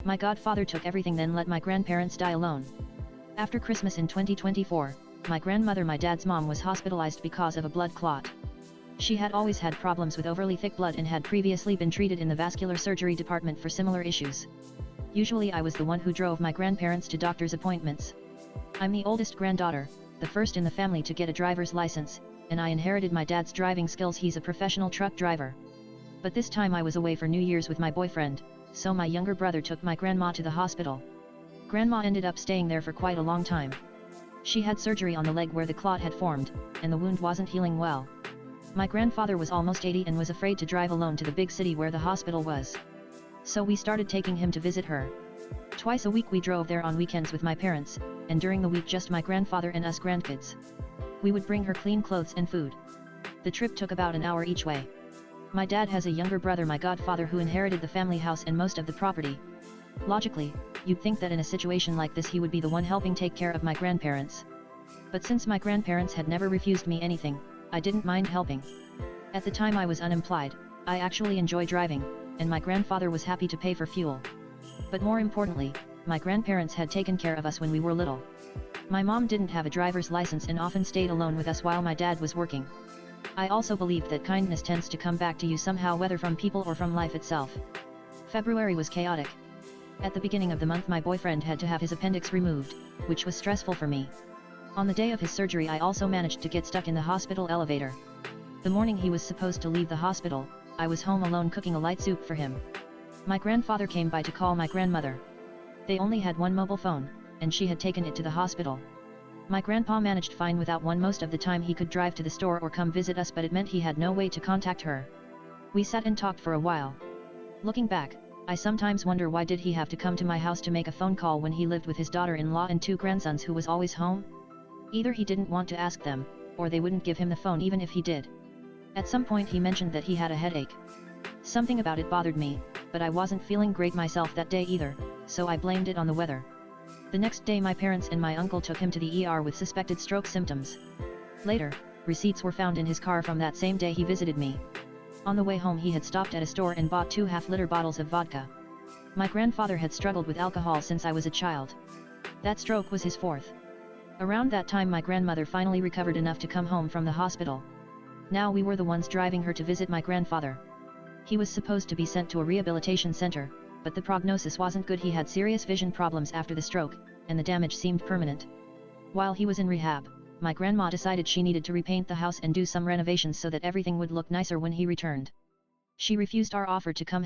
My godfather took everything, then let my grandparents die alone. After Christmas in 2024, my grandmother, my dad's mom, was hospitalized because of a blood clot. She had always had problems with overly thick blood and had previously been treated in the vascular surgery department for similar issues. Usually I was the one who drove my grandparents to doctor's appointments. I'm the oldest granddaughter, the first in the family to get a driver's license, and I inherited my dad's driving skills. He's a professional truck driver. But this time I was away for New Year's with my boyfriend, so my younger brother took my grandma to the hospital. Grandma ended up staying there for quite a long time. She had surgery on the leg where the clot had formed, and the wound wasn't healing well. My grandfather was almost 80 and was afraid to drive alone to the big city where the hospital was. So we started taking him to visit her. Twice a week we drove there on weekends with my parents, and during the week just my grandfather and us grandkids. We would bring her clean clothes and food. The trip took about an hour each way. My dad has a younger brother, my godfather, who inherited the family house and most of the property. Logically, you'd think that in a situation like this he would be the one helping take care of my grandparents. But since my grandparents had never refused me anything, I didn't mind helping. At the time I was unemployed, I actually enjoy driving, and my grandfather was happy to pay for fuel. But more importantly, my grandparents had taken care of us when we were little. My mom didn't have a driver's license and often stayed alone with us while my dad was working. I also believed that kindness tends to come back to you somehow, whether from people or from life itself. February was chaotic. At the beginning of the month my boyfriend had to have his appendix removed, which was stressful for me. On the day of his surgery I also managed to get stuck in the hospital elevator. The morning he was supposed to leave the hospital, I was home alone cooking a light soup for him. My grandfather came by to call my grandmother. They only had one mobile phone, and she had taken it to the hospital. My grandpa managed fine without one. Most of the time he could drive to the store or come visit us, but it meant he had no way to contact her. We sat and talked for a while. Looking back, I sometimes wonder why did he have to come to my house to make a phone call when he lived with his daughter-in-law and 2 grandsons who was always home? Either he didn't want to ask them, or they wouldn't give him the phone even if he did. At some point he mentioned that he had a headache. Something about it bothered me, but I wasn't feeling great myself that day either, so I blamed it on the weather. The next day my parents and my uncle took him to the ER with suspected stroke symptoms. Later, receipts were found in his car from that same day he visited me. On the way home he had stopped at a store and bought 2 half-liter bottles of vodka. My grandfather had struggled with alcohol since I was a child. That stroke was his 4th. Around that time my grandmother finally recovered enough to come home from the hospital. Now we were the ones driving her to visit my grandfather. He was supposed to be sent to a rehabilitation center, but the prognosis wasn't good. He had serious vision problems after the stroke, and the damage seemed permanent. While he was in rehab, my grandma decided she needed to repaint the house and do some renovations so that everything would look nicer when he returned. She refused our offer to come help